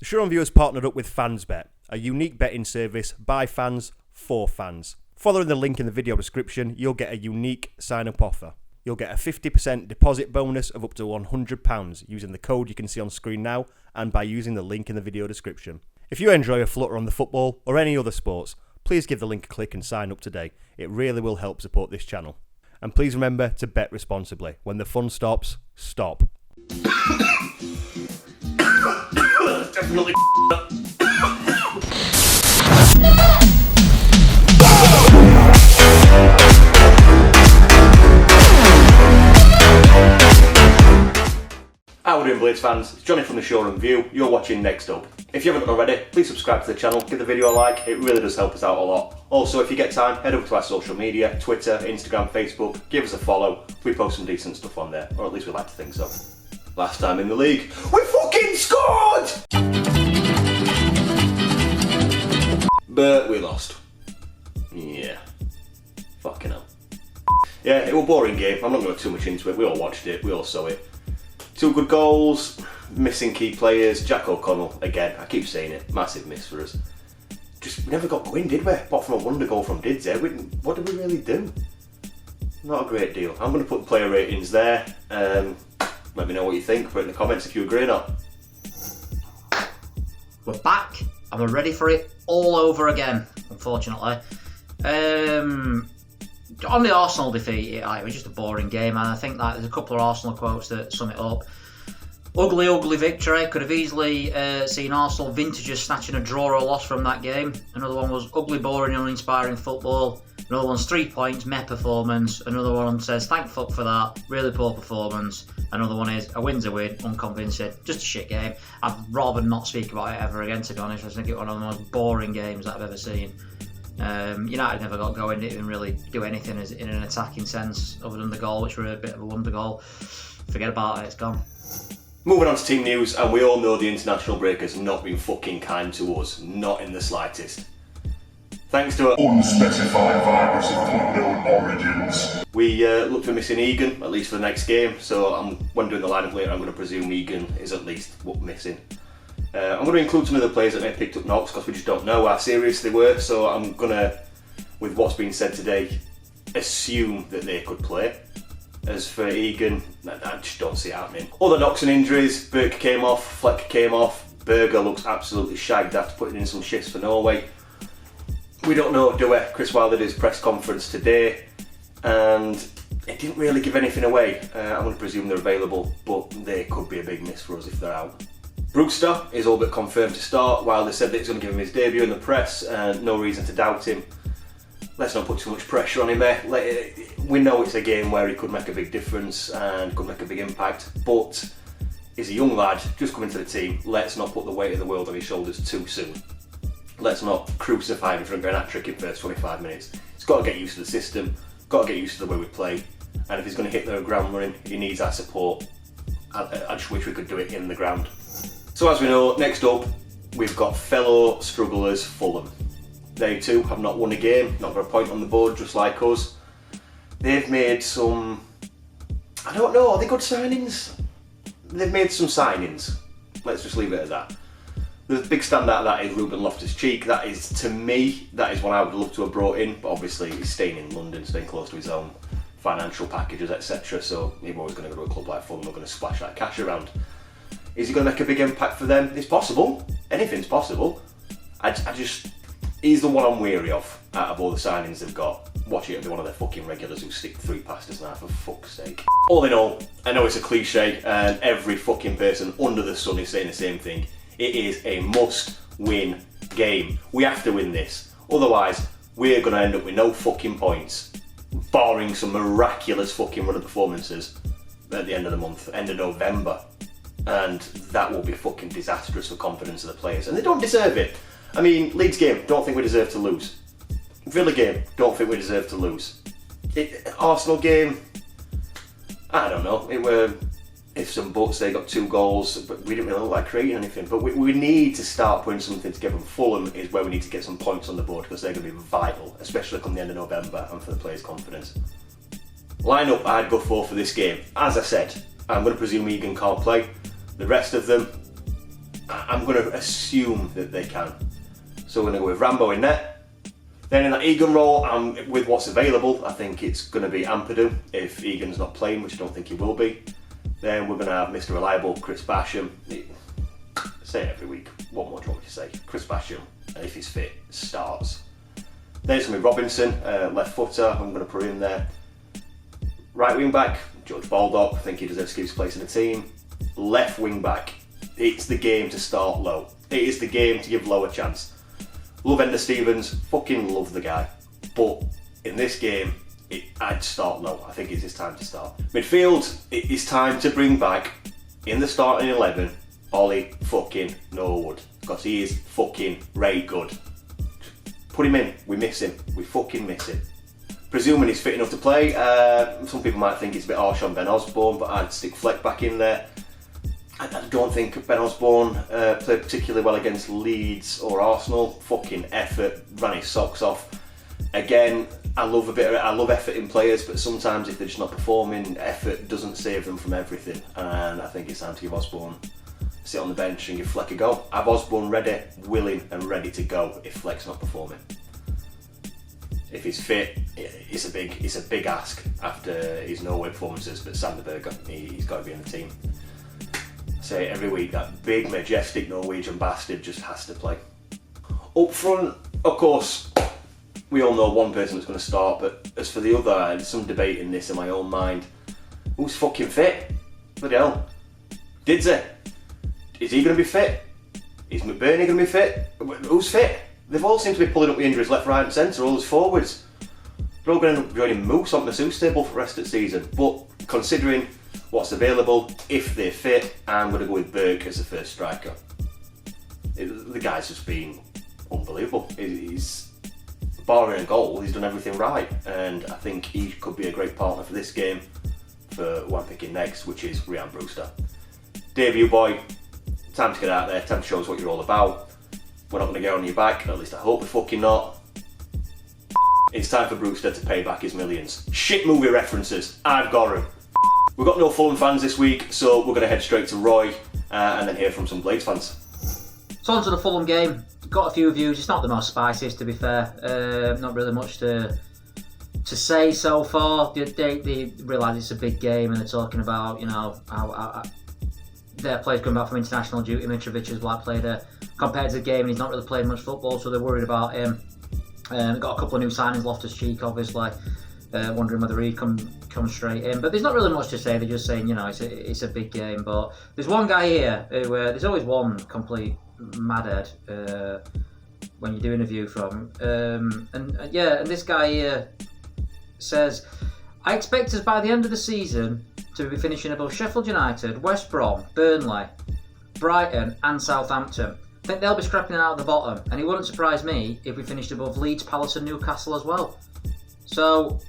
Shoreham Viewers partnered up with FansBet, a unique betting service by fans for fans. Following the link in the video description, you'll get a unique sign-up offer. You'll get a 50% deposit bonus of up to £100 using the code you can see on screen now and by using the link in the video description. If you enjoy a flutter on the football or any other sports, please give the link a click and sign up today. It really will help support this channel. And please remember to bet responsibly. When the fun stops, stop. Definitely. How are we doing, Blades fans? It's Johnny from the Shoreham View. You're watching Next Up. If you haven't already, please subscribe to the channel, give the video a like, it really does help us out a lot. Also, if you get time, head over to our social media, Twitter, Instagram, Facebook, give us a follow. We post some decent stuff on there, or at least we like to think so. Last time in the league, we fucking scored! But we lost. Yeah. Fucking hell. Yeah, it was a boring game. I'm not going to go too much into it. We all watched it, we all saw it. 2 good goals, missing key players. Jack O'Connell, again, I keep saying it, massive miss for us. Just, we never got going, did we? Apart from a wonder goal from Dids there. What did we really do? Not a great deal. I'm going to put player ratings there. Let me know what you think. Put it in the comments if you agree or not. We're back and we're ready for it all over again, unfortunately. On the Arsenal defeat, it was just a boring game, and I think that there's a couple of Arsenal quotes that sum it up. Ugly victory. Could have easily seen Arsenal vintages snatching a draw or a loss from that game. Another one was ugly, boring, uninspiring football. Another one's 3 points, meh performance. Another one says, thank fuck for that, really poor performance. Another one is, a win's a win, unconvincing, just a shit game. I'd rather not speak about it ever again, to be honest. I think it's one of the most boring games that I've ever seen. United never got going, didn't even really do anything in an attacking sense other than the goal, which were a bit of a wonder goal. Forget about it, it's gone. Moving on to team news, and we all know the international break has not been fucking kind to us, not in the slightest. Thanks to an unspecified virus of unknown origins. We look for missing Egan, at least for the next game, so when doing the lineup later I'm going to presume Egan is at least missing. I'm going to include some of the players that may have picked up knocks because we just don't know how serious they were, so I'm going to, with what's been said today, assume that they could play. As for Egan, I just don't see it happening. Other knocks and injuries, Burke came off, Fleck came off, Berger looks absolutely shagged after putting in some shifts for Norway. We don't know, do we? Chris Wilder did his press conference today, and it didn't really give anything away. I'm going to presume they're available, but they could be a big miss for us if they're out. Brewster is all but confirmed to start. Wilder said that he's going to give him his debut in the press, and no reason to doubt him. Let's not put too much pressure on him there. We know it's a game where he could make a big difference and could make a big impact, but he's a young lad just coming to the team. Let's not put the weight of the world on his shoulders too soon. Let's not crucify him for getting a hat-trick in the first 25 minutes. He's got to get used to the system, got to get used to the way we play, and if he's going to hit the ground running, he needs our support. I just wish we could do it in the ground. So as we know, next up, we've got fellow strugglers Fulham. They too have not won a game, not got a point on the board, just like us. They've made some, I don't know, are they good signings? They've made some signings. Let's just leave it at that. The big standout of that is Ruben Loftus-Cheek. That is, to me, that is one I would love to have brought in, but obviously he's staying in London, staying close to his own financial packages, etc. So if always going to go to a club like Fulham, we're going to splash that cash around. Is he going to make a big impact for them? It's possible. Anything's possible. He's the one I'm weary of out of all the signings they've got. Watch it be one of their fucking regulars who stick 3 past us now, for fuck's sake. All in all, I know it's a cliche and every fucking person under the sun is saying the same thing. It is a must-win game. We have to win this. Otherwise, we're going to end up with no fucking points, barring some miraculous fucking run of performances at the end of the month, end of November. And that will be fucking disastrous for confidence of the players. And they don't deserve it. I mean, Leeds game, don't think we deserve to lose. Villa game, don't think we deserve to lose. Arsenal game, I don't know. It were ifs and buts. They got 2 goals, but we didn't really look like creating anything. But we need to start putting something together. Fulham is where we need to get some points on the board because they're going to be vital, especially come the end of November and for the players' confidence. Line-up I'd go for this game. As I said, I'm going to presume Egan can't play. The rest of them, I'm going to assume that they can. So we're going to go with Rambo in net. Then in that Egan role, with what's available, I think it's going to be Ampadu if Egan's not playing, which I don't think he will be. Then we're going to have Mr. Reliable, Chris Basham. Say it every week. What more do you want me to say? Chris Basham, if he's fit, starts. Then it's going to be Robinson, left footer. I'm going to put him there. Right wing back, George Baldock. I think he deserves to keep his place in the team. Left wing back. It's the game to start low. It is the game to give Low a chance. Love Ender Stevens, fucking love the guy. But in this game, I'd start low. I think it's his time to start. Midfield, it is time to bring back, in the starting 11, Ollie fucking Norwood. Because he is fucking very good. Put him in. We miss him. We fucking miss him. Presuming he's fit enough to play, some people might think it's a bit harsh on Ben Osborne, but I'd stick Fleck back in there. I don't think Ben Osborne played particularly well against Leeds or Arsenal. Fucking effort, ran his socks off. Again, I love effort in players, but sometimes if they're just not performing, effort doesn't save them from everything. And I think it's time to give Osborne sit on the bench and give Fleck a go. Have Osborne ready, willing, and ready to go if Fleck's not performing. If he's fit, it's a big ask after his Norway performances. But Sanderberg, he's got to be in the team. Say every week, that big, majestic Norwegian bastard just has to play. Up front, of course, we all know one person that's going to start, but as for the other, I had some debate in this in my own mind. Who's fucking fit? Bloody hell. Didze? Is he going to be fit? Is McBurney going to be fit? Who's fit? They've all seemed to be pulling up the injuries left, right and centre, all as forwards. They're all going to end up joining Moose on the Masseuse table for the rest of the season. But considering what's available, if they're fit, I'm going to go with Burke as the first striker. The guy's just been unbelievable. He's, barring a goal, he's done everything right, and I think he could be a great partner for this game for who I'm picking next, which is Ryan Brewster. Debut boy, time to get out there, time to show us what you're all about. We're not going to get on your back, at least I hope we're fucking not. It's time for Brewster to pay back his millions. Shit movie references, I've got him. We've got no Fulham fans this week, so we're going to head straight to Roy and then hear from some Blades fans. So on to the Fulham game. Got a few views. It's not the most spiciest, to be fair. Not really much to say so far. They realise it's a big game and they're talking about, you know, how their players coming back from international duty. Mitrovic has played a competitive game and he's not really played much football, so they're worried about him. Got a couple of new signings, Loftus-Cheek obviously. Wondering whether he'd come straight in, but there's not really much to say. They're just saying, you know, it's a big game. But there's one guy here who there's always one complete madhead when you're doing a view from, and this guy here says, I expect us by the end of the season to be finishing above Sheffield United, West Brom, Burnley, Brighton, and Southampton. I think they'll be scrapping out at the bottom, and it wouldn't surprise me if we finished above Leeds, Palace, and Newcastle as well. So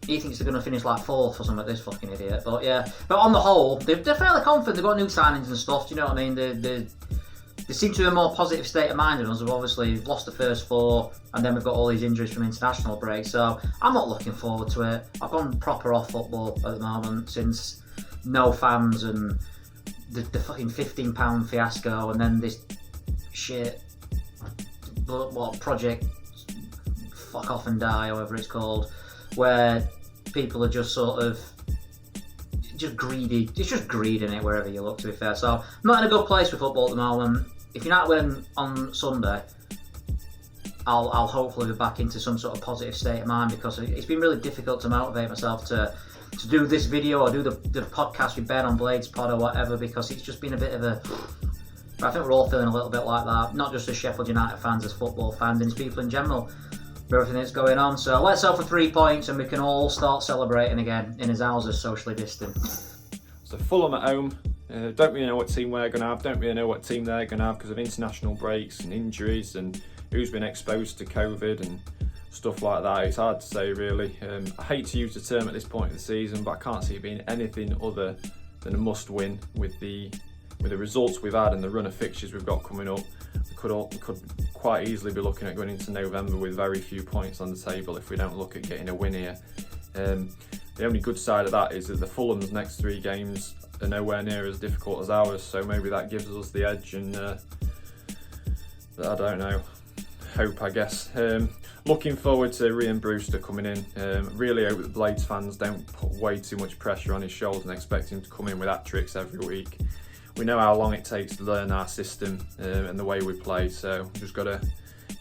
he thinks they're going to finish like fourth or something, this fucking idiot. But yeah, but on the whole, they're fairly confident. They've got new signings and stuff. Do you know what I mean? They seem to be in a more positive state of mind than us. We've obviously lost the first four, and then we've got all these injuries from international break. So I'm not looking forward to it. I've gone proper off football at the moment since no fans and the fucking £15 fiasco, and then this shit. What project? Fuck off and die, however it's called, where people are just sort of just greedy. It's just greed in it wherever you look, to be fair. So I'm not in a good place with football at the moment. If you're not winning on Sunday, I'll hopefully be back into some sort of positive state of mind, because it's been really difficult to motivate myself to do this video or do the podcast with Ben on Blades Pod or whatever, because it's just been a bit of a... I think we're all feeling a little bit like that, not just as Sheffield United fans, as football fans, and as people in general, for everything that's going on. So let's hope for 3 points and we can all start celebrating again in his houses, socially distant. So Fulham at home. Don't really know what team we're going to have. Don't really know what team they're going to have because of international breaks and injuries and who's been exposed to COVID and stuff like that. It's hard to say really. I hate to use the term at this point of the season, but I can't see it being anything other than a must-win with the results we've had and the run of fixtures we've got coming up. We could quite easily be looking at going into November with very few points on the table if we don't look at getting a win here. The only good side of that is that the Fulham's next 3 games are nowhere near as difficult as ours, so maybe that gives us the edge, and I don't know, hope, I guess. Looking forward to Ryan Brewster coming in. Really hope that Blades fans don't put way too much pressure on his shoulders and expect him to come in with hat-tricks every week. We know how long it takes to learn our system and the way we play, so just got to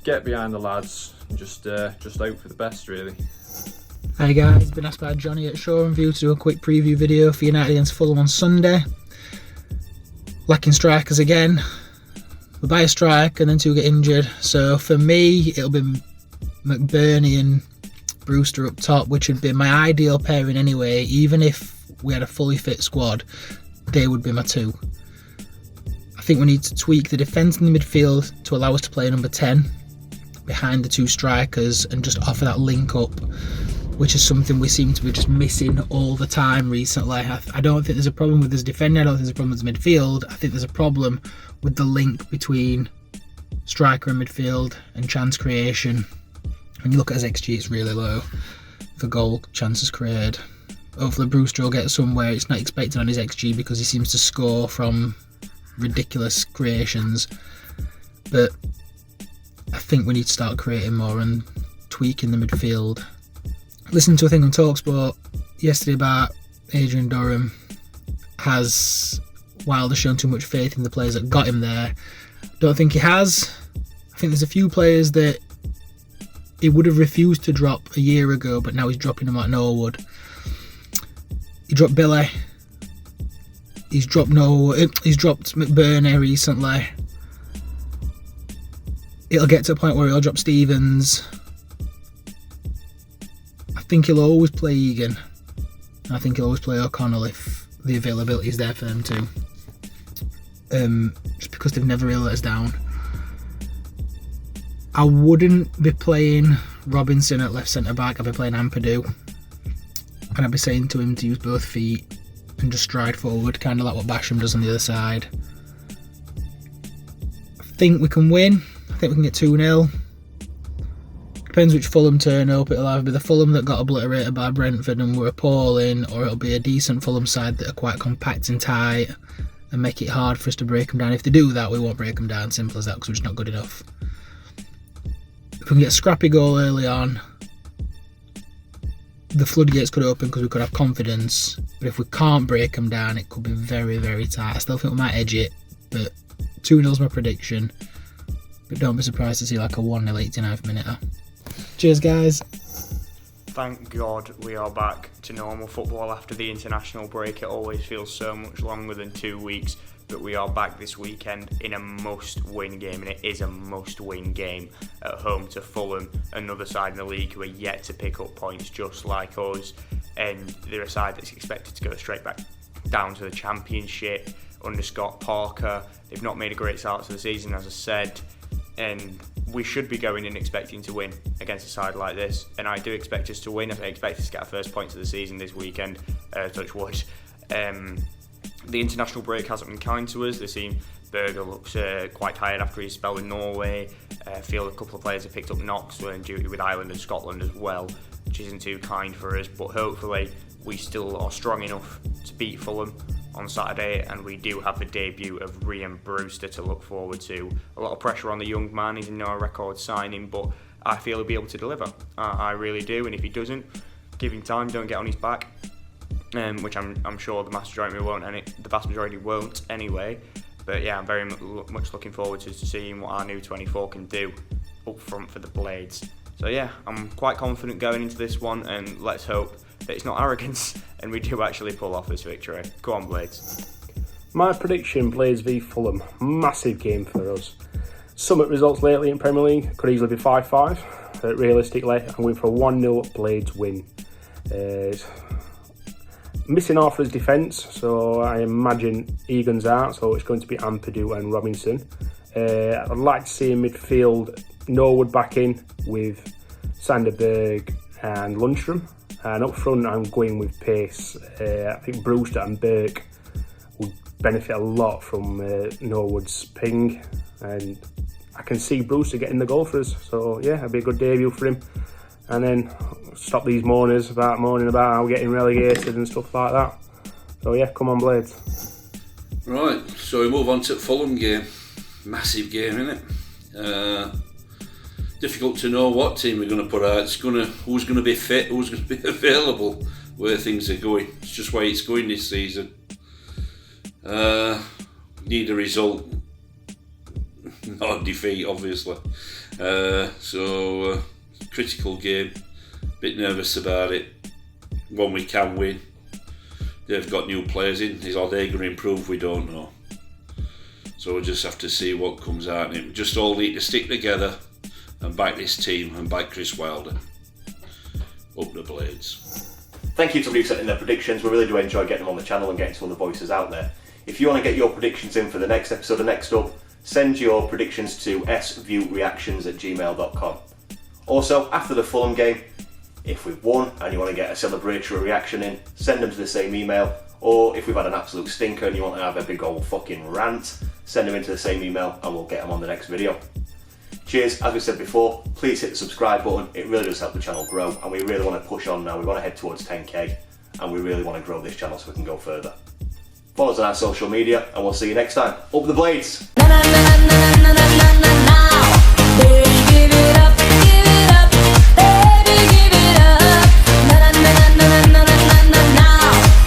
get behind the lads and just hope for the best, really. Hey guys, been asked by Johnny at Shoreham View to do a quick preview video for United against Fulham on Sunday. Lacking strikers again. We buy a strike and then 2 get injured, so for me it'll be McBurney and Brewster up top, which would be my ideal pairing anyway. Even if we had a fully fit squad, they would be my 2. I think we need to tweak the defence in the midfield to allow us to play number 10 behind the 2 strikers and just offer that link up, which is something we seem to be just missing all the time recently. I don't think there's a problem with this defending, I don't think there's a problem with the midfield. I think there's a problem with the link between striker and midfield and chance creation. When you look at his XG, it's really low for goal chances created. Hopefully Brewster will get somewhere. It's not expected on his XG because he seems to score from ridiculous creations, but I think we need to start creating more and tweaking the midfield. Listening to a thing on TalkSport yesterday about Adrian Durham. Has Wilder shown too much faith in the players that got him there? Don't think he has. I think there's a few players that he would have refused to drop a year ago, but now he's dropping them like Norwood. He dropped Billy. He's dropped McBurney recently. It'll get to a point where he'll drop Stevens. I think he'll always play Egan. I think he'll always play O'Connell if the availability is there for them too. Just because they've never really let us down. I wouldn't be playing Robinson at left centre back. I'd be playing Ampadu, and I'd be saying to him to use both feet and just stride forward, kind of like what Basham does on the other side. I think we can win. I think we can get 2-0. Depends which Fulham turn up. It'll either be the Fulham that got obliterated by Brentford and were appalling, or it'll be a decent Fulham side that are quite compact and tight and make it hard for us to break them down. If they do that, we won't break them down. Simple as that, because we're just not good enough. If we can get a scrappy goal early on, the floodgates could open because we could have confidence. But if we can't break them down, it could be very, very tight. I still think we might edge it, but 2-0 is my prediction. But don't be surprised to see like a 1-0 89th minute. Cheers, guys. Thank God we are back to normal football after the international break. It always feels so much longer than 2 weeks, but we are back this weekend in a must-win game, and it is a must-win game at home to Fulham, another side in the league who are yet to pick up points just like us, and they're a side that's expected to go straight back down to the Championship under Scott Parker. They've not made a great start to the season, as I said, and we should be going in expecting to win against a side like this, and I do expect us to win. I expect us to get our first points of the season this weekend, touch wood. The international break hasn't been kind to us. They seem Berger looks quite tired after his spell in Norway. I feel a couple of players have picked up knocks on duty with Ireland and Scotland as well, which isn't too kind for us, but hopefully we still are strong enough to beat Fulham on Saturday, and we do have the debut of Ryan Brewster to look forward to. A lot of pressure on the young man. He's no record signing, but I feel he'll be able to deliver. I really do, and if he doesn't, give him time, don't get on his back, which I'm sure the vast majority won't anyway. But yeah, I'm very much looking forward to seeing what our new 24 can do up front for the Blades. So yeah, I'm quite confident going into this one, and let's hope that it's not arrogance and we do actually pull off this victory. Go on, Blades. My prediction, Blades v Fulham. Massive game for us. Summit results lately in Premier League could easily be 5-5. Realistically, I'm going for a 1-0 Blades win. Missing Arthur's defence, so I imagine Egan's out, so it's going to be Ampadu and Robinson. I'd like to see in midfield Norwood back in with Sanderberg and Lundstrom. And up front, I'm going with pace. I think Brewster and Burke would benefit a lot from Norwood's ping. And I can see Brewster getting the goal for us. So, yeah, it'll be a good debut for him. And then stop these moaning about how we're getting relegated and stuff like that. So yeah, come on Blades. Right, so we move on to the Fulham game. Massive game, isn't it? Difficult to know what team we're going to put out. Who's going to be fit, who's going to be available, where things are going. It's just why it's going this season. Need a result, not a defeat, obviously. So critical game. Bit nervous about it. One we can win. They've got new players in. Are they going to improve? We don't know. So we'll just have to see what comes out. And we just all need to stick together and back this team and back Chris Wilder. Up the Blades. Thank you to everybody who sent in their predictions. We really do enjoy getting them on the channel and getting some of the voices out there. If you want to get your predictions in for the next episode or next up, send your predictions to sviewreactions@gmail.com. Also, after the Fulham game, if we've won and you want to get a celebratory reaction in, send them to the same email. Or if we've had an absolute stinker and you want to have a big old fucking rant, send them into the same email and we'll get them on the next video. Cheers. As we said before, please hit the subscribe button. It really does help the channel grow, and we really want to push on now. We want to head towards 10k, and we really want to grow this channel so we can go further. Follow us on our social media, and we'll see you next time. Up the Blades!